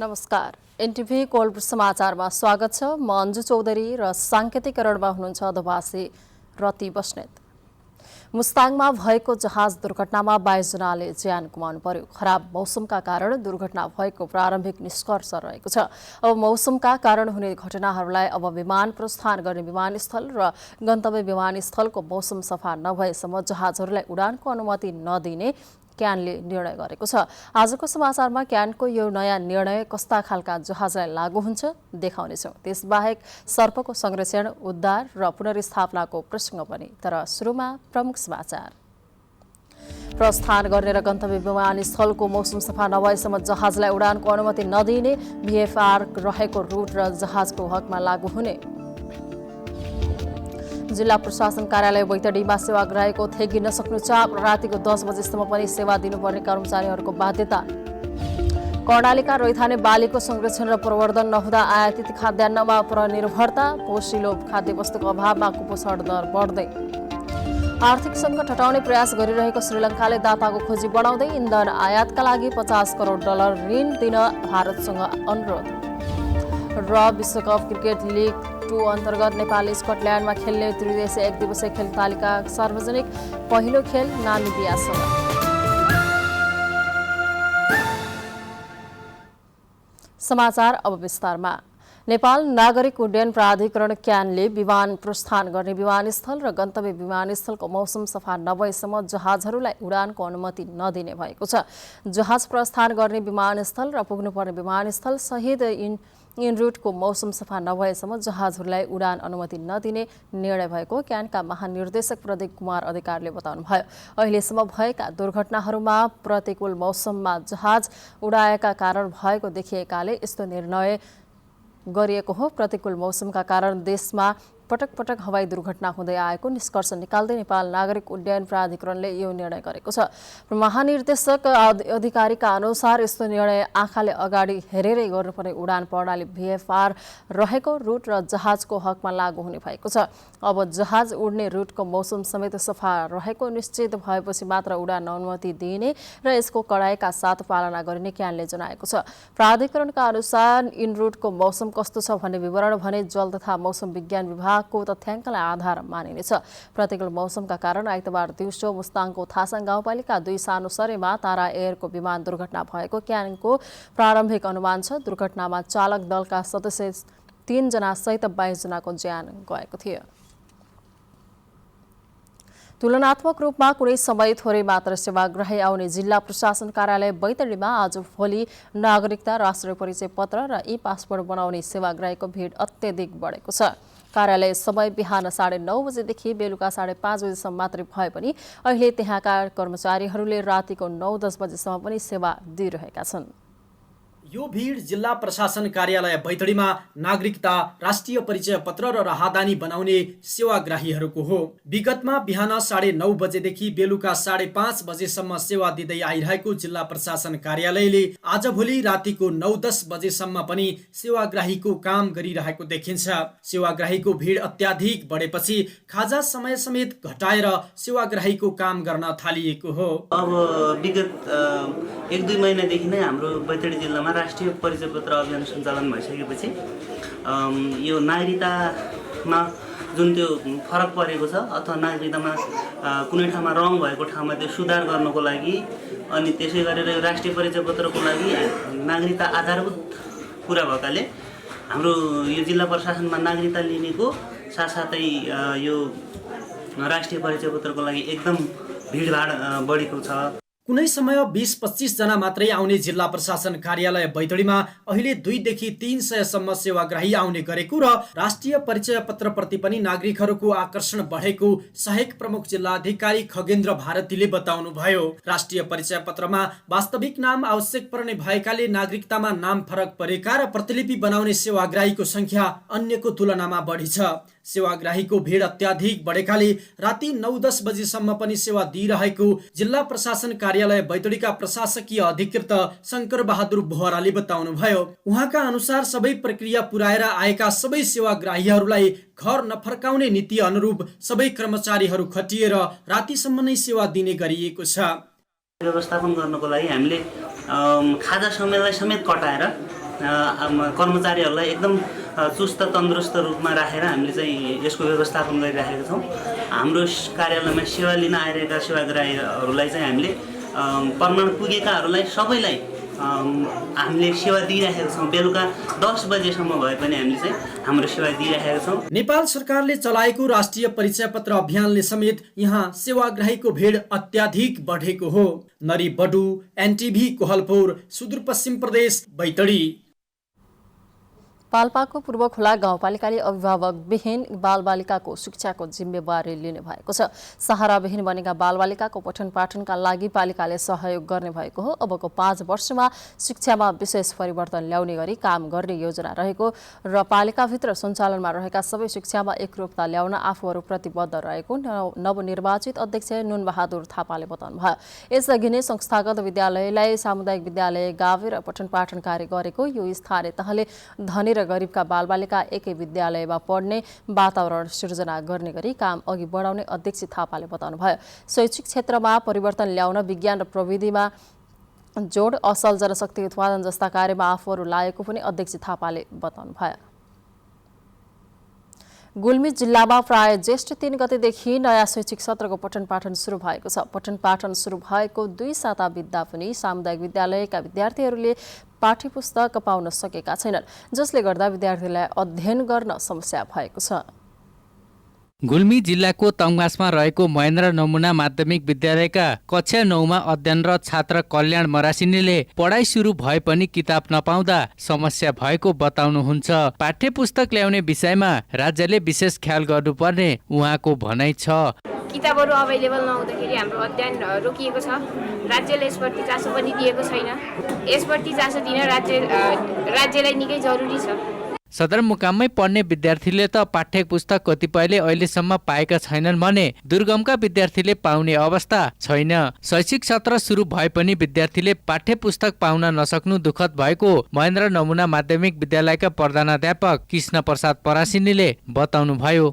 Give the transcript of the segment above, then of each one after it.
नमस्कार। NTV cold समाचारमा स्वागत छ। म अन्जु चौधरी र साङ्केतिकरणमा हुनुहुन्छ अधोभाषी रति बस्नेत। मुस्ताङमा भएको जहाज दुर्घटनामा 22 जनाले ज्यान गुमाउनु पर्यो। खराब मौसमका कारण दुर्घटना भएको प्रारम्भिक निष्कर्ष रहेको छ। अब मौसमका कारण हुने घटनाहरूलाई अब विमान प्रस्थान गर्ने विमानस्थल र गन्तव्य विमानस्थलको मौसम सफा नभएसम्म जहाजहरूलाई उडानको अनुमति नदिने क्यानले निर्णय गरेको छ। आजको समाचारमा क्यानको यो नयाँ निर्णय कस्ता खालका जहाजलाई लागू हुन्छ देखाउनेछौँ। त्यसबाहेक सर्पको संरक्षण, उद्धार र पुनर्स्थापनाको प्रसङ्ग पनि। तर सुरुमा प्रमुख समाचार। प्रस्थान गर्ने र गन्तव्य विमानस्थलको मौसम सफा नभएसम्म जहाजलाई उडानको अनुमति नदिने VFR रहेको रुट र जहाजको हकमा लागू हुने। जिल्ला प्रशासन कार्यालय बैतडीमा सेवाग्राहीको थेगी नसक्नु चाप र रातिको 10 बजेसम्म पनि सेवा दिनुपर्ने कर्मचारीहरूको बाध्यता। कर्णालीका रैथाने बालीको संरक्षण र प्रवर्धन नहुँदा आयातित खाद्यान्नमा परनिर्भरता, पोषिलो खाद्यवस्तुको अभावमा कुपोषण दर बढ्दै। आर्थिक सङ्कट हटाउने प्रयास गरिरहेको श्रीलङ्काले दाताको खोजी बढाउँदै इन्धन आयातका लागि $50 करोड ऋण दिन भारतसँग अनुरोध। र विश्वकप क्रिकेट लिग 2 अन्तर्गत नेपालले स्कटल्यान्डमा खेल्ने त्रिदेशीय एकदिवसीय खेल तालिका सार्वजनिक। पहिलो खेल नामिबियासँग। समाचार अब विस्तारमा। नेपाल नागरिक उड्डयन प्राधिकरण क्यानले विमान प्रस्थान गर्ने विमानस्थल र गन्तव्य विमानस्थलको मौसम सफा नभएसम्म जहाजहरूलाई उडानको अनुमति नदिने भएको छ। जहाज प्रस्थान गर्ने विमानस्थल र पुग्नुपर्ने विमानस्थल सहित इन रुटको मौसम सफा नभएसम्म जहाजहरूलाई उडान अनुमति नदिने निर्णय भएको क्यानका महानिर्देशक प्रदीप कुमार अधिकारीले बताउनुभयो। अहिलेसम्म भएका दुर्घटनाहरूमा प्रतिकूल मौसममा जहाज उडाएका कारण भएको देखिएकाले यस्तो निर्णय गरिएको हो। प्रतिकूल मौसमका कारण देशमा पटक पटक हवाई दुर्घटना हुँदै आएको निष्कर्ष निकाल्दै नेपाल नागरिक उड्डयन प्राधिकरणले यो निर्णय गरेको छ। महानिर्देशक अधिकारीका अनुसार यस्तो निर्णय आँखाले अगाडि हेरेरै गर्नुपर्ने उडान प्रणाली VFR रहेको रुट र जहाजको हकमा लागू हुने भएको छ। अब जहाज उड्ने रुटको मौसम समेत सफा रहेको निश्चित भएपछि मात्र उडान अनुमति दिइने र यसको कडाइका साथ पालना गरिने क्यानले जनाएको छ। प्राधिकरणका अनुसार इन रुटको मौसम कस्तो छ भन्ने विवरण भने जल तथा मौसम विज्ञान विभाग को तथ्याङ्कलाई आधार मानिनेछ। प्रतिकूल मौसमका कारण आइतबार दिउँसो मुस्ताङको थासाङ गाउँपालिका 2 सानो सरेमा तारा एयरको विमान दुर्घटना भएको क्यानको प्रारम्भिक अनुमान छ। दुर्घटनामा चालक दलका सदस्य 3 जना सहित 22 जनाको ज्यान गएको थियो। तुलनात्मक रूपमा कुनै समय थोरै मात्र सेवाग्राही आउने जिल्ला प्रशासन कार्यालय बैतडीमा आज भोलि नागरिकता, राष्ट्रिय परिचय पत्र र पासपोर्ट बनाउने सेवाग्राहीको भिड अत्यधिक बढेको छ। कार्यालय समय बिहान 9:30 बजेदेखि बेलुका 5:30 बजेसम्म मात्रै भए पनि अहिले त्यहाँका कर्मचारीहरूले रातिको 9-10 बजेसम्म पनि सेवा दिइरहेका छन्। यो भिड जिल्ला प्रशासन कार्यालय बैतडीमा नागरिकता, राष्ट्रिय परिचय पत्र र राहदानी बनाउने सेवाग्राहीहरूको हो। विगतमा बिहान 9:30 बजेदेखि बेलुका 5:30 बजेसम्म सेवा दिँदै आइरहेको जिल्ला प्रशासन कार्यालयले आजभोलि रातिको 9-10 बजेसम्म पनि सेवाग्राहीको काम गरिरहेको देखिन्छ। सेवाग्राहीको भिड अत्याधिक बढेपछि खाजा समय समेत घटाएर सेवाग्राहीको काम गर्न थालिएको हो। अब विगत 1-2 महिनादेखि नै हाम्रो बैतडी जिल्लामा राष्ट्रिय परिचय पत्र अभियान सञ्चालन भइसकेपछि यो नागरिकतामा जुन त्यो फरक परेको छ अथवा नागरिकतामा कुनै ठाउँमा रङ भएको ठाउँमा त्यो सुधार गर्नको लागि अनि त्यसै गरेर राष्ट्रिय परिचय पत्रको लागि नागरिकता आधारभूत कुरा भएकाले हाम्रो यो जिल्ला प्रशासनमा नागरिकता लिनेको साथसाथै यो राष्ट्रिय परिचय पत्रको लागि एकदम भिडभाड बढेको छ। कुनै समय 20-25 जना मात्रै आउने जिल्ला प्रशासन कार्यालय बैतडीमा अहिले 2 देखि 300 सम्म सेवाग्राही आउने गरेको र राष्ट्रिय परिचय पत्र प्रति पनि नागरिकहरूको आकर्षण बढेको सहायक प्रमुख जिल्लाधिकारी खगेन्द्र भारतीले बताउनु भयो। राष्ट्रिय परिचय पत्रमा वास्तविक नाम आवश्यक पर्ने भएकाले नागरिकतामा नाम फरक परेका र प्रतिलिपि बनाउने सेवाग्राहीको संख्या अन्यको तुलनामा बढी छ। सेवाग्राहीको भिड अत्याधिक बढेकाले राति 9-10 बजेसम्म पनि सेवा दिइरहेको जिल्ला प्रशासन कार्यालय बैतडीका प्रशासकीय अधिकृत शंकर बहादुर बोहराले बताउनुभयो। उहाँका अनुसार सबै प्रक्रिया पुर्याएर आएका सबै सेवाग्राहीहरूलाई घर नफर्काउने नीति अनुरूप सबै कर्मचारीहरू खटिएर रातिसम्म नै सेवा दिने गरिएको छ। व्यवस्थापन गर्नको लागि हामीले खाजा समयलाई समेत कटाएर कर्मचारीहरूलाई एकदम चुस्त तन्दुरुस्त रूपमा राखेर हामीले चाहिँ यसको व्यवस्थापन गरिराखेका छौँ। हाम्रो कार्यालयमा सेवा लिन आइरहेका सेवाग्राहीहरूलाई चाहिँ हामीले प्रमाण पुगेकाहरूलाई सबैलाई हामीले सेवा दिइराखेका छौँ। बेलुका 10 बजेसम्म भए पनि हामीले चाहिँ हाम्रो सेवा दिइराखेका छौँ। नेपाल सरकारले चलाएको राष्ट्रिय परिचय पत्र अभियानले समेत यहाँ सेवाग्राहीको भेड अत्याधिक बढेको हो। नरीबडु, एनटिभी, कोहलपुर, सुदूरपश्चिम प्रदेश, बैतडी। पाल्पाको पूर्व खोला गाउँपालिकाले अभिभावकविहीन बालबालिकाको शिक्षाको जिम्मेवारी लिने भएको छ। सहाराविहीन बनेका बालबालिकाको पठन पाठनका लागि पालिकाले सहयोग गर्ने भएको हो। अबको 5 वर्षमा शिक्षामा विशेष परिवर्तन ल्याउने गरी काम गर्ने योजना रहेको र पालिकाभित्र सञ्चालनमा रहेका सबै शिक्षामा एकरूपता ल्याउन आफूहरू प्रतिबद्ध रहेको नवनिर्वाचित अध्यक्ष नुनबहादुर थापाले बताउनुभयो। यसअघि नै संस्थागत विद्यालयलाई सामुदायिक विद्यालय गावेर पठन पाठन कार्य गरेको यो स्थानीय तहले धनी र गरिबका बालबालिका एकै विद्यालयमा पढ्ने वातावरण सिर्जना गर्ने गरी काम अघि बढाउने अध्यक्ष थापाले बताउनुभयो। शैक्षिक क्षेत्रमा परिवर्तन ल्याउन विज्ञान र प्रविधिमा जोड, असल जनशक्ति उत्पादन जस्ता कार्यमा आफूहरू लागेको पनि अध्यक्ष थापाले बताउनुभयो। गुल्मी जिल्लामा प्राय ज्येष्ठ 3 गतेदेखि नयाँ शैक्षिक सत्रको पठन पाठन सुरु भएको छ। पठन पाठन सुरु भएको 2 साता बित्दा पनि सामुदायिक विद्यालयका विद्यार्थीहरूले पाठ्यपुस्तक पाउन सकेका छैनन्, जसले गर्दा विद्यार्थीलाई अध्ययन गर्न समस्या भएको छ। गुल्मी जिल्लाको तङमासमा रहेको महेन्द्र नमुना माध्यमिक विद्यालयका कक्षा 9 मा अध्ययनरत छात्र कल्याण मरासिनीले पढाइ सुरु भए पनि किताब नपाउँदा समस्या भएको बताउनुहुन्छ। पाठ्य पुस्तक ल्याउने विषयमा राज्यले विशेष ख्याल गर्नुपर्ने उहाँको भनाइ छ। किताबहरू अभाइलेबल नहुँदाखेरि हाम्रो अध्ययन रोकिएको छ। राज्यले यसप्रति चासो पनि दिएको छैन। यसप्रति चासो दिन राज्यलाई निकै जरुरी छ। सदरमुकाममै पढ्ने विद्यार्थीले त पाठ्य पुस्तक कतिपयले अहिलेसम्म पाएका छैनन् भने दुर्गमका विद्यार्थीले पाउने अवस्था छैन। शैक्षिक सत्र सुरु भए पनि विद्यार्थीले पाठ्य पुस्तक पाउन नसक्नु दुःखद भएको महेन्द्र नमुना माध्यमिक विद्यालयका प्रधानाध्यापक कृष्ण प्रसाद परासिनीले बताउनुभयो।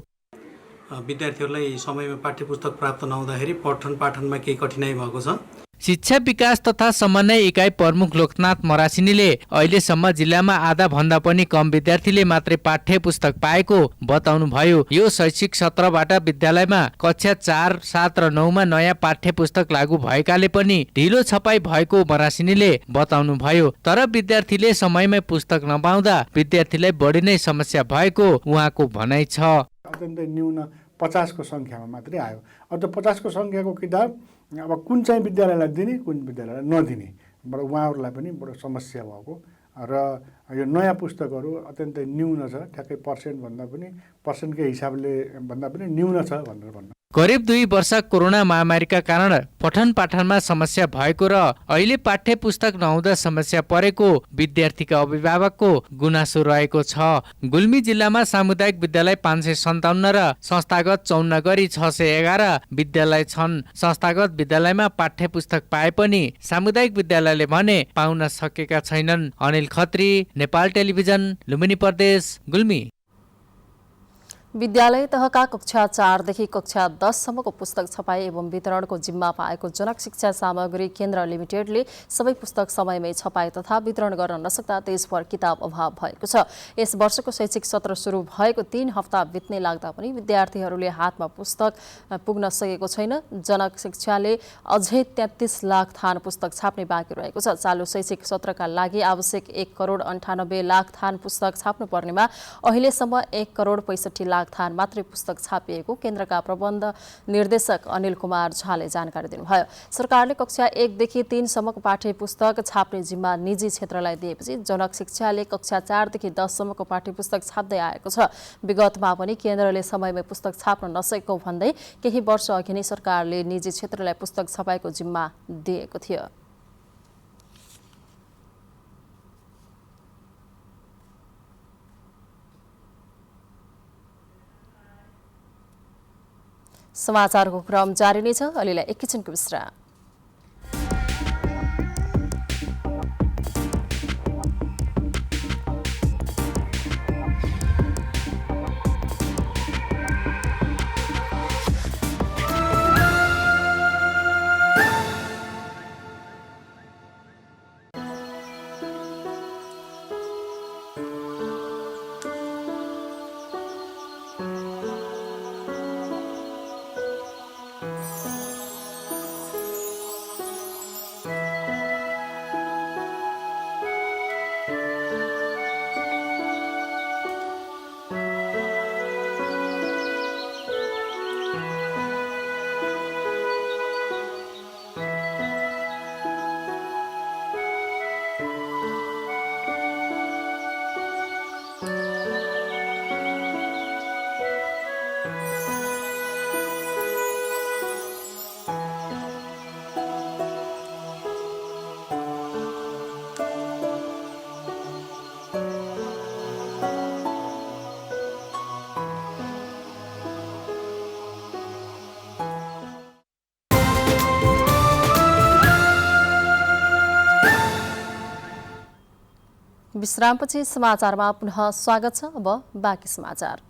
विद्यार्थीहरूलाई समयमा पाठ्य पुस्तक प्राप्त नहुँदाखेरि पठन पाठनमा केही कठिनाइ भएको छ। शिक्षा विकास तथा समन्वय इकाइ प्रमुख लोकनाथ मरासिनीले अहिलेसम्म जिल्लामा आधा भन्दा पनि कम विद्यार्थीले मात्रै पाठ्य पुस्तक पाएको बताउनुभयो। यो शैक्षिक सत्रबाट विद्यालयमा कक्षा 4, 7 र 9 मा नयाँ पाठ्य पुस्तक लागू भएकाले पनि ढिलो छपाई भएको मरासिनीले बताउनुभयो। तर विद्यार्थीले समयमै पुस्तक नपाउँदा विद्यार्थीलाई बढी नै समस्या भएको उहाँको भनाइ छ। अत्यन्तै न्यून 50 को संख्यामा मात्रै आयो। अब त्यो 50 को संख्याको किताब अब कुन चाहिँ विद्यालयलाई दिने, कुन विद्यालयलाई नदिने, उहाँहरूलाई पनि बडो समस्या भएको र यो नयाँ पुस्तकहरू अत्यन्तै न्यून छ। ठ्याक्कै पर्सेन्टकै हिसाबले भन्दा पनि न्यून छ भनेर भन्नु। करिब 2 वर्ष कोरोना महामारीका कारण पठन पाठनमा समस्या भएको र अहिले पाठ्य पुस्तक नहुँदा समस्या परेको विद्यार्थीका अभिभावकको गुनासो रहेको छ। गुल्मी जिल्लामा सामुदायिक विद्यालय 557 र संस्थागत 54 गरी 611 विद्यालय छन्। संस्थागत विद्यालयमा पाठ्य पुस्तक पाए पनि सामुदायिक विद्यालयले भने पाउन सकेका छैनन्। अनिल खत्री, नेपाल टेलिभिजन, लुम्बिनी प्रदेश, गुल्मी। विद्यालय तहका कक्षा 4 देखि कक्षा 10 सम्मको पुस्तक छपाई एवं वितरणको जिम्मा पाएको जनक शिक्षा सामग्री केन्द्र लिमिटेडले सबै पुस्तक समयमै छपाई तथा वितरण गर्न नसक्दा देशभर किताब अभाव भएको छ। यस वर्षको शैक्षिक सत्र सुरु भएको 3 हप्ता बित्ने लाग्दा पनि विद्यार्थीहरूले हातमा पुस्तक पुग्न सकेको छैन। जनक शिक्षाले अझै 33 लाख थान पुस्तक छाप्ने बाँकी रहेको छ। चालु शैक्षिक सत्रका लागि आवश्यक 1 करोड 98 लाख थान पुस्तक छाप्नु पर्नेमा अहिलेसम्म 1 करोड 65 लाख थान मात्रै पुस्तक छापिएको केन्द्रका प्रबन्ध निर्देशक अनिल कुमार झाले जानकारी दिनुभयो। सरकारले कक्षा 1 देखि 3 सम्मको पाठ्य पुस्तक छाप्ने जिम्मा निजी क्षेत्रलाई दिएपछि जनक शिक्षाले कक्षा 4 देखि 10 सम्मको पाठ्य पुस्तक छाप्दै आएको छ। विगतमा पनि केन्द्रले समयमै पुस्तक छाप्न नसकेको भन्दै केही वर्ष अघि नै सरकारले निजी क्षेत्रलाई पुस्तक छपाईको जिम्मा दिएको थियो। समाचारको क्रम जारी नै छ। अहिलेलाई एकैछिनको विश्राम। विश्रामपछि समाचारमा पुनः स्वागत छ। अब बाँकी समाचार।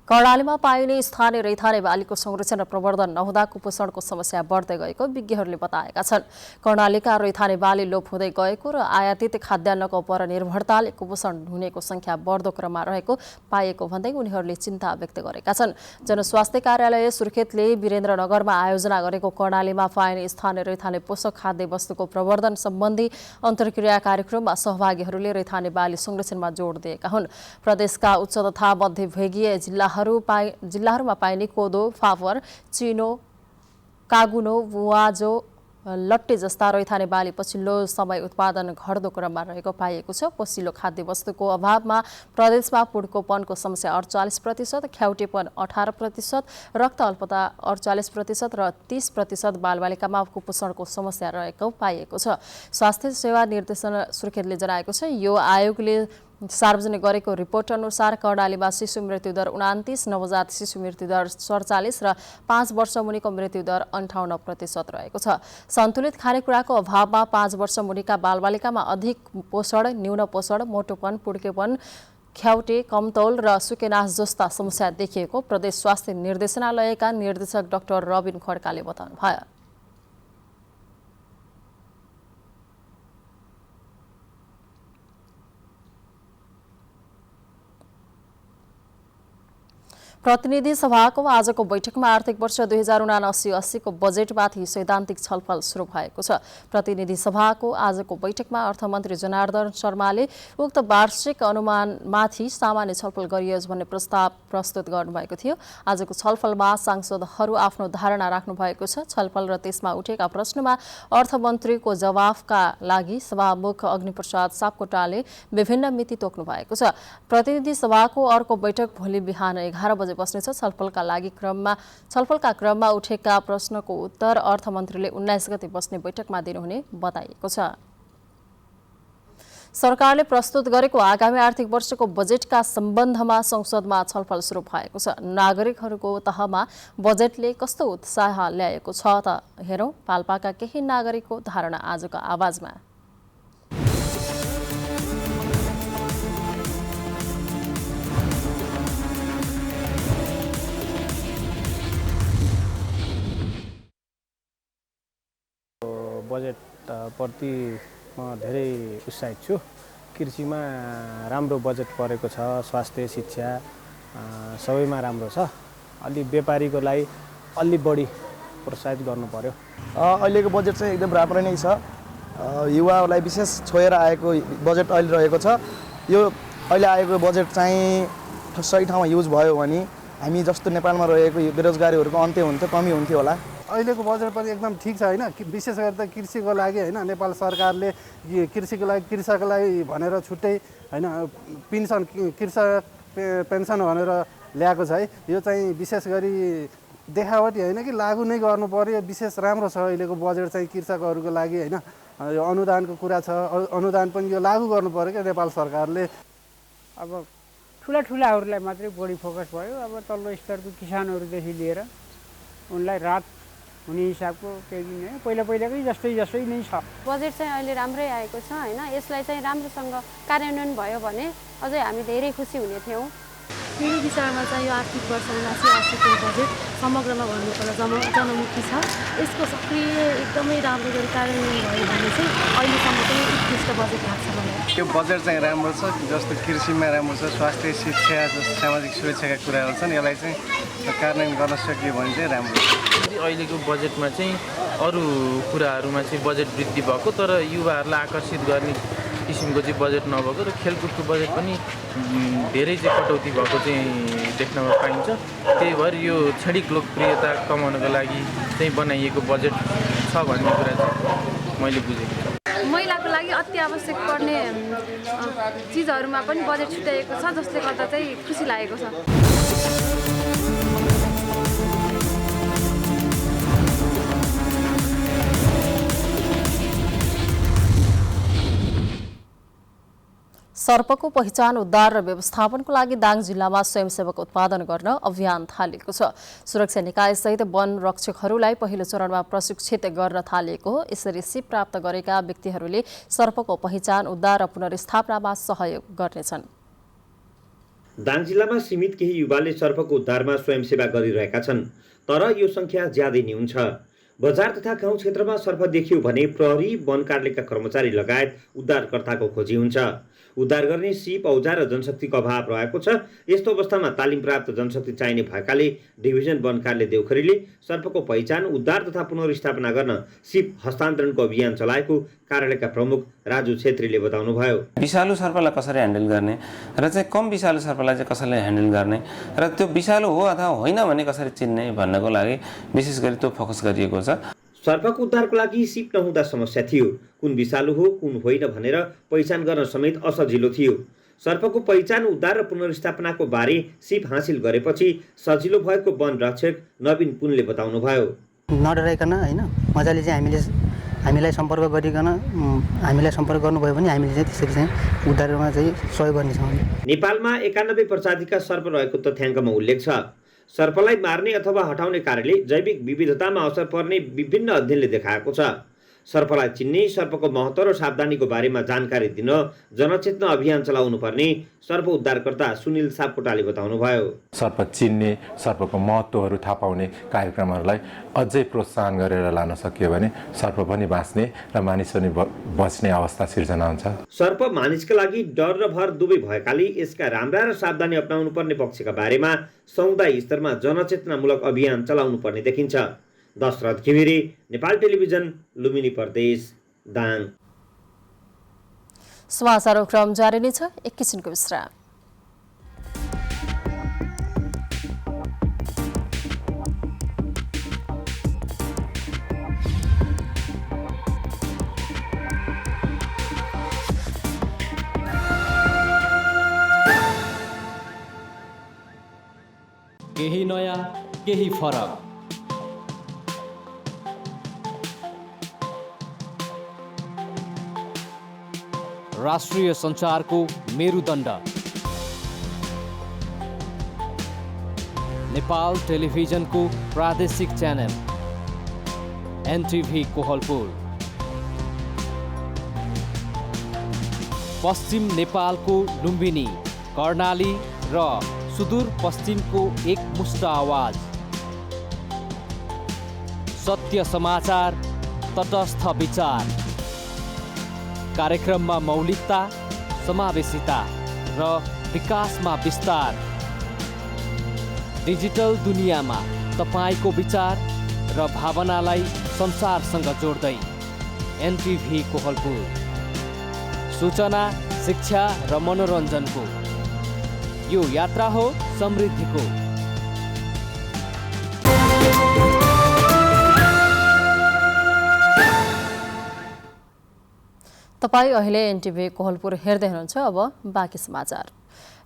कर्णालीमा पाइने स्थानीय रैथाने बालीको संरक्षण र प्रवर्धन नहुँदा कुपोषणको समस्या बढ्दै गएको विज्ञहरूले बताएका छन्। कर्णालीका रैथाने बाली लोप हुँदै गएको र आयातित खाद्यान्नको पर निर्भरताले कुपोषण हुनेको संख्या बढ्दो क्रममा रहेको पाइएको भन्दै उनीहरूले चिन्ता व्यक्त गरेका छन्। जनस्वास्थ्य कार्यालय सुर्खेतले वीरेन्द्रनगरमा आयोजना गरेको कर्णालीमा पाइने स्थानीय रैथाने पोषक खाद्य वस्तुको प्रवर्धन सम्बन्धी अन्तर्क्रिया कार्यक्रममा सहभागीहरूले रैथाने बाली संरक्षणमा जोड दिएका हुन्। प्रदेशका उच्च तथा मध्यभेगीय जिल्लाहरूमा पाइने कोदो, फापर, चिनो, कागुनो, बुवाजो, लट्टे जस्ता रैथाने बाली पछिल्लो समय उत्पादन घट्दो क्रममा रहेको पाइएको छ। पोषिलो खाद्य वस्तुको अभावमा प्रदेशमा पुड्कोपनको समस्या 48%, ख्याउटेपन 18%, रक्त अल्पता 48% र 30% बालबालिकामा कुपोषणको समस्या रहेको पाइएको छ। स्वास्थ्य सेवा निर्देशन सुर्खेतले जनाएको छ। यो आयोगले सार्वजनिक गरेको रिपोर्ट अनुसार कर्णालीमा शिशु मृत्युदर 29, नवजात शिशु मृत्युदर 47 र 5 वर्ष मुनिको मृत्युदर 58% रहेको छ। सन्तुलित खानेकुराको अभावमा 5 वर्ष मुनिका बालबालिकामा अधिक पोषण, न्यून पोषण, मोटोपन, पुड्केपन, ख्याउटे, कमतौल र सुकेनास जस्ता समस्या देखिएको प्रदेश स्वास्थ्य निर्देशनालयका निर्देशक डाक्टर रबिन खड्काले बताउनुभयो। प्रतिनिधि सभाको आजको बैठकमा आर्थिक वर्ष 2079-80 को बजेटमाथि सैद्धान्तिक छलफल सुरु भएको छ। प्रतिनिधि सभाको आजको बैठकमा अर्थमन्त्री जनार्दन शर्माले उक्त वार्षिक अनुमानमाथि सामान्य छलफल गरियोस् भन्ने प्रस्ताव प्रस्तुत गर्नुभएको थियो। आजको छलफलमा सांसदहरू आफ्नो धारणा राख्नु भएको छ। छलफल र त्यसमा उठेका प्रश्नमा अर्थमन्त्रीको जवाफका लागि सभामुख अग्निप्रसाद सापकोटाले विभिन्न मिति तोक्नु भएको छ। प्रतिनिधि सभाको अर्को बैठक भोलि बिहान 11 बजे बस्नेछ। छलफलका क्रममा उठेका प्रश्नको उत्तर अर्थमन्त्रीले 19 गते बस्ने बैठकमा दिनुहुने बताइएको छ। सरकारले प्रस्तुत गरेको आगामी आर्थिक वर्षको बजेटका सम्बन्धमा संसदमा छलफल सुरु भएको छ। नागरिकहरूको तहमा बजेटले कस्तो उत्साह ल्याएको छ त हेरौँ। पाल्पाका केही नागरिकको धारणा आजको आवाजमा। बजेट प्रति म धेरै उत्साहित छु। कृषिमा राम्रो बजेट परेको छ, स्वास्थ्य, शिक्षा सबैमा राम्रो छ। अलि व्यापारीको लागि अलि बढी प्रोत्साहित गर्नु पर्यो। अहिलेको बजेट चाहिँ एकदम राम्रो नै छ। युवाहरूलाई विशेष छोएर आएको बजेट अहिले रहेको छ। यो अहिले आएको बजेट चाहिँ सही ठाउँमा युज भयो भने हामी जस्तो नेपालमा रहेको बेरोजगारीहरूको अन्त्य हुन्थ्यो, कमी हुन्थ्यो होला। अहिलेको बजेट पनि एकदम ठिक छ होइन। विशेष गरी त कृषिको लागि होइन, नेपाल सरकारले कृषिको लागि कृषकलाई भनेर छुट्टै होइन पेन्सन, कृषक पेन्सन भनेर ल्याएको छ है। यो चाहिँ विशेष गरी देखावटी होइन कि लागू नै गर्नु पर्यो। विशेष राम्रो छ अहिलेको बजेट चाहिँ कृषकहरूको लागि होइन। यो अनुदानको कुरा छ, अनुदान पनि यो लागू गर्नु पर्यो क्या नेपाल सरकारले। अब ठुलाहरूलाई मात्रै बढी फोकस भयो। अब तल्लो स्तरको किसानहरूदेखि लिएर उनलाई राहत हुने हिसाबको केही नै पहिलाकै जस्तै नै छ। बजेट चाहिँ अहिले राम्रै आएको छ होइन। यसलाई चाहिँ राम्रोसँग कार्यान्वयन भयो भने अझै हामी धेरै खुसी हुने थियौँ। मेरो विचारमा चाहिँ यो आर्थिक वर्ष 79-80 को बजेट समग्रमा भन्नुपर्दा जनमुखी छ। यसको सक्रिय एकदमै राम्रो गरी कार्यान्वयन भयो भने चाहिँ अहिलेसम्म पनि उत्कृष्ट बजेट लाग्छ मलाई। यो बजेट चाहिँ राम्रो छ। जस्तो कृषिमा राम्रो छ, स्वास्थ्य, शिक्षा जस्तो सामाजिक सुरक्षाका कुराहरू छन्। यसलाई चाहिँ कार्यान्वयन गर्न सकियो भने चाहिँ राम्रो छ। अहिलेको बजेटमा चाहिँ अरू कुराहरूमा चाहिँ बजेट वृद्धि भएको, तर युवाहरूलाई आकर्षित गर्ने किसिमको चाहिँ बजेट नभएको र खेलकुदको बजेट पनि धेरै चाहिँ कटौती भएको चाहिँ देख्नमा पाइन्छ। त्यही भएर यो क्षणिक लोकप्रियता कमाउनको लागि चाहिँ बनाइएको बजेट छ भन्ने कुरा चाहिँ मैले बुझेको छु। महिलाको लागि अति आवश्यक पर्ने चिजहरूमा पनि बजेट छुट्याएको छ, जसले गर्दा चाहिँ खुसी लागेको छ। सर्पको पहिचान उद्धार र व्यवस्थापनको लागि दाङ जिल्लामा स्वयंसेवक उत्पादन गर्न अभियान थालिएको छ। सुरक्षा निकायसहित वन रक्षकहरूलाई पहिलो चरणमा प्रशिक्षित गर्न थालिएको हो। यसरी सिप प्राप्त गरेका व्यक्तिहरूले सर्पको पहिचान उद्धार र पुनर्स्थापनामा सहयोग गर्नेछन्। दाङ जिल्लामा सीमित केही युवाले सर्पको उद्धारमा स्वयंसेवा गरिरहेका छन्, तर यो संख्या ज्यादै न्यून छ। बजार तथा गाउँ क्षेत्रमा सर्प देखियो भने प्रहरी, वन कार्यालयका कर्मचारी लगायत उद्धारकर्ताको खोजी हुन्छ। उद्धार गर्ने सिप, औजार र जनशक्तिको अभाव रहेको छ। यस्तो अवस्थामा तालिम प्राप्त जनशक्ति चाहिने भएकाले डिभिजन वन कार्यालय देउखरीले सर्पको पहिचान, उद्धार तथा पुनर्स्थापना गर्न सिप हस्तान्तरणको अभियान चलाएको कार्यालयका प्रमुख राजु छेत्रीले बताउनुभयो। विषालु सर्पलाई कसरी ह्यान्डल गर्ने र चाहिँ कम विषालु सर्पलाई चाहिँ कसरी ह्यान्डल गर्ने र त्यो विषालु हो अथवा होइन भने कसरी चिन्ने भन्नको लागि विशेष गरी त्यो फोकस गरिएको छ। सर्पको उद्धारको लागि सिप नहुँदा समस्या थियो। कुन विषालु हो कुन होइन भनेर पहिचान गर्न समेत असजिलो थियो। सर्पको पहिचान, उद्धार र पुनर्स्थापनाको बारे सिप हासिल गरेपछि सजिलो भएको वन रक्षक नवीन पुनले बताउनुभयो। नडराइकन होइन, मजाले चाहिँ हामीलाई सम्पर्क गरिकन हामीलाई सम्पर्क गर्नुभयो भने हामीले चाहिँ त्यसरी चाहिँ उद्धारमा चाहिँ सहयोग गर्नेछौँ। नेपालमा 91 प्रजातिका सर्प रहेको तथ्याङ्कमा उल्लेख छ। सर्पलाई मार्ने अथवा हटाउने कार्यले जैविक विविधतामा असर पर्ने विभिन्न अध्ययनले देखाएको छ। सर्पलाई चिन्ने, सर्पको महत्त्व र सावधानीको बारेमा जानकारी दिन जनचेतना अभियान चलाउनु पर्ने सर्प उद्धारकर्ता सुनिल सापकोटाले बताउनुभयो। सर्प चिन्ने, सर्पको महत्त्वहरू थाहा पाउने कार्यक्रमहरूलाई अझै प्रोत्साहन गरेर लान सकियो भने सर्प पनि बाँच्ने र मानिस पनि बच्ने अवस्था सिर्जना हुन्छ। सर्प मानिसका लागि डर र भर दुवै भएकाले यसका राम्रा र सावधानी अपनाउनु पर्ने पक्षका बारेमा समुदाय स्तरमा जनचेतनामूलक अभियान चलाउनु पर्ने देखिन्छ। दशरथ घिमिरे, नेपाल टेलिभिजन, लुम्बिनी प्रदेश, दाङ। समाचारको क्रम जारी नै छ, एकैछिनको विश्राम। केही नयाँ, केही फरक। राष्ट्रिय सञ्चारको मेरुदण्ड नेपाल टेलिभिजनको प्रादेशिक च्यानल एनटिभी कोहलपुर। पश्चिम नेपालको लुम्बिनी, कर्णाली र सुदूर पश्चिमको एकमुष्ट आवाज। सत्य समाचार, तटस्थ विचार। कार्यक्रममा मौलिकता, समावेशिता र विकासमा विस्तार। डिजिटल दुनियाँमा तपाईको विचार र भावनालाई संसारसँग जोड्दै एनटिभी कोहलपुर। सूचना, शिक्षा र मनोरञ्जनको यो यात्रा हो समृद्धिको। तपाईँ अहिले एनटिभी कोहलपुर हेर्दै हुनुहुन्छ। अब बाँकी समाचार।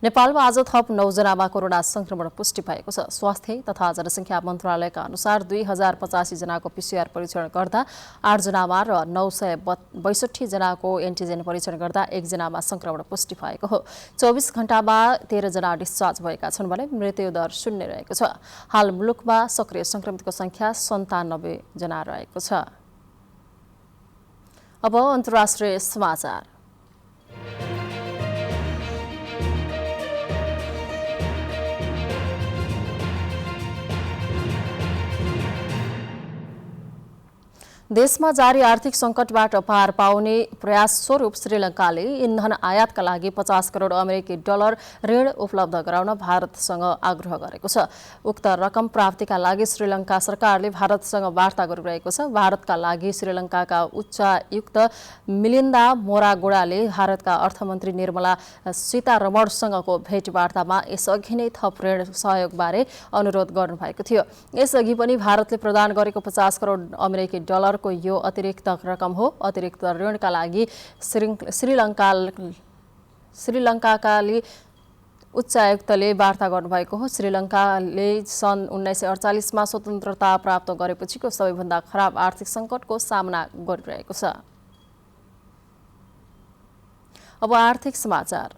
नेपालमा आज थप 9 जनामा कोरोना संक्रमण पुष्टि भएको छ। स्वास्थ्य तथा जनसङ्ख्या मन्त्रालयका अनुसार 2085 जनाको पीसीआर परीक्षण गर्दा 8 जनामा र 962 जनाको एन्टिजेन परीक्षण गर्दा 1 जनामा संक्रमण पुष्टि भएको हो। 24 घण्टामा 13 जना डिस्चार्ज भएका छन् भने मृत्यु दर 0 रहेको छ। हाल मुलुकमा सक्रिय संक्रमितको संख्या 97 जना रहेको छ। अब अन्तर्राष्ट्रिय समाचार। देशमा जारी आर्थिक सङ्कटबाट पार पाउने प्रयास स्वरूप श्रीलङ्काले इन्धन आयातका लागि 50 करोड अमेरिकी डलर ऋण उपलब्ध गराउन भारतसँग आग्रह गरेको छ। उक्त रकम प्राप्तिका लागि श्रीलङ्का सरकारले भारतसँग वार्ता गरिरहेको छ। भारतका लागि श्रीलङ्काका उच्चायुक्त मिलिन्दा मोरागोडाले भारतका अर्थमन्त्री निर्मला सीतारमणसँगको भेटवार्तामा यसअघि नै थप ऋण सहयोगबारे अनुरोध गर्नुभएको थियो। यसअघि पनि भारतले प्रदान गरेको 50 करोड अमेरिकी डलर को यो अतिरिक्त रकम हो। अतिरिक्त ऋणका लागि श्रीलङ्काले उच्चायुक्तले वार्ता गर्नुभएको हो। श्रीलङ्काले सन् 1948 मा स्वतन्त्रता प्राप्त गरेपछिको सबैभन्दा खराब आर्थिक सङ्कटको सामना गरिरहेको छ। अब आर्थिक समाचार।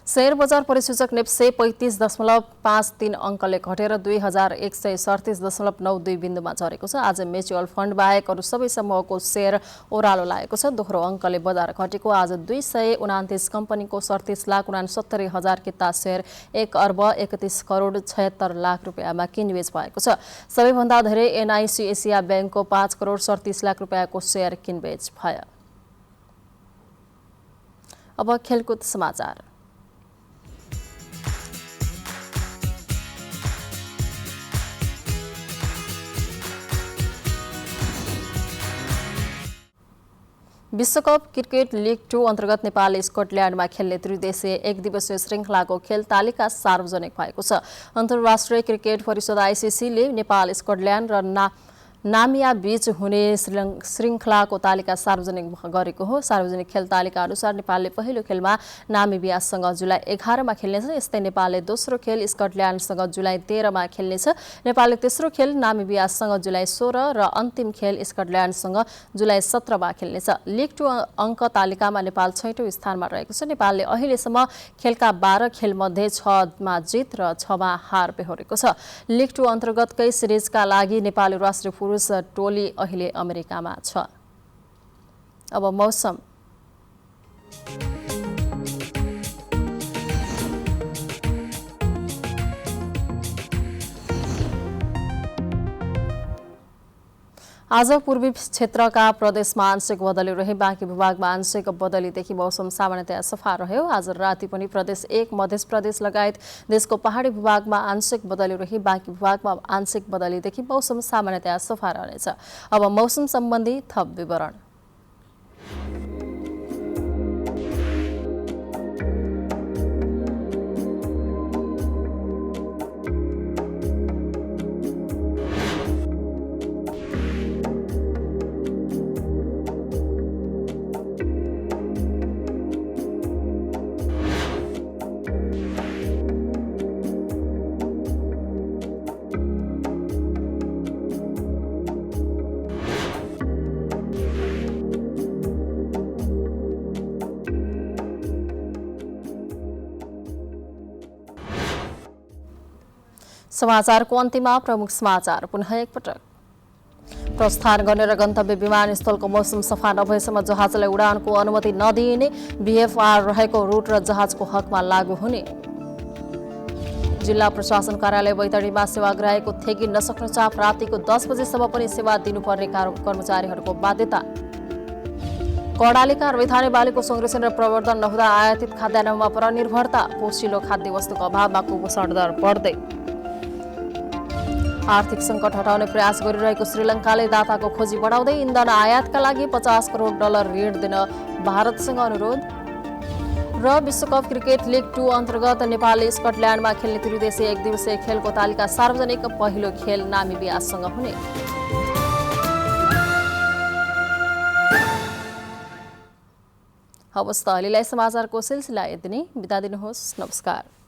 शेयर बजार परिसूचक नेप्से 35.53 अङ्कले घटेर 2137.92 बिन्दुमा झरेको छ। आज म्युचुअल फन्ड बाहेक अरू सबै समूहको शेयर ओह्रालो लागेको छ। दोहोरो अङ्कले बजार घटेको आज 229 कम्पनीको 37,69,000 किता शेयर 1,31,76,00,000 रुपियाँमा किनबेच भएको छ। सबैभन्दा धेरै एनआइसी एसिया ब्याङ्कको 5,37,00,000 रुपियाँको शेयर किनबेच भयो। अब खेलकुद समाचार। विश्वकप क्रिकेट लिग 2 अन्तर्गत नेपालले स्कटल्यान्डमा खेल्ने त्रिदेशीय एकदिवसीय श्रृङ्खलाको खेल तालिका सार्वजनिक भएको छ। अन्तर्राष्ट्रिय क्रिकेट परिषद आइसिसीले नेपाल, स्कटल्यान्ड र नामिया बीच हुने श्रृङ्खलाको तालिका सार्वजनिक गरेको हो। सार्वजनिक खेल तालिका अनुसार नेपालले पहिलो खेलमा नामिबियासँग जुलाई 11 मा खेल्नेछ। यस्तै नेपालले दोस्रो खेल स्कटल्यान्डसँग जुलाई 13 मा खेल्नेछ। नेपालले तेस्रो खेल नामिबियासँग जुलाई 16 र अन्तिम खेल स्कटल्यान्डसँग जुलाई 17 मा खेल्नेछ। लिग 2 अङ्क तालिकामा नेपाल 6औं स्थानमा रहेको छ। नेपालले अहिलेसम्म खेलका 12 खेलमध्ये 6 मा जित र 6 मा हार बेहोरेको छ। लिग 2 अन्तर्गतकै सिरिजका लागि नेपाली राष्ट्रिय पुरुष टोली अहिले अमेरिकामा छ। अब मौसम। आज पूर्वी क्षेत्रका प्रदेशमा आंशिक बदली रहे, बाँकी भूभागमा आंशिक बदलीदेखि मौसम सामान्यतया सफा रह्यो। आज राति पनि प्रदेश 1, मध्य प्रदेश लगायत देशको पहाडी भूभागमा आंशिक बदली रही, बाँकी भूभागमा आंशिक बदलीदेखि मौसम सामान्यतया सफा रहनेछ। अब मौसम सम्बन्धी थप विवरण। समाचारको अन्त्यमा प्रमुख समाचार पुनः एकपटक। प्रस्थान गर्ने र गन्तव्य विमानस्थलको मौसम सफा नभएसम्म जहाजलाई उडानको अनुमति नदिइने, बीएफआर रहेको रुट र जहाजको हकमा लागू हुने। जिल्ला प्रशासन कार्यालय बैतडीमा सेवाग्राहीको थेगी नसक्नु चाप, रातिको 10 बजेसम्म पनि सेवा दिनुपर्ने कर्मचारीहरूको बाध्यता। कर्णालीका रैथाने बालीको संरक्षण र प्रवर्धन नहुँदा आयातित खाद्यान्नमा पर निर्भरता, पोषिलो खाद्य वस्तुको अभावमा कुपोषण दर बढ्दै। आर्थिक सङ्कट हटाउने प्रयास गरिरहेको श्रीलङ्काले दाताको खोजी बढाउँदै इन्धन आयातका लागि $50 करोड ऋण दिन भारतसँग अनुरोध। र विश्वकप क्रिकेट लिग 2 अन्तर्गत नेपालले स्कटल्यान्डमा खेल्ने त्रिदेशीय एकदिवसीय खेलको तालिका सार्वजनिक, पहिलो खेल नामिबियासँग हुने। हवस् त अहिलेलाई समाचारको सिलसिला यति नै। बिदा दिनुहोस्। नमस्कार।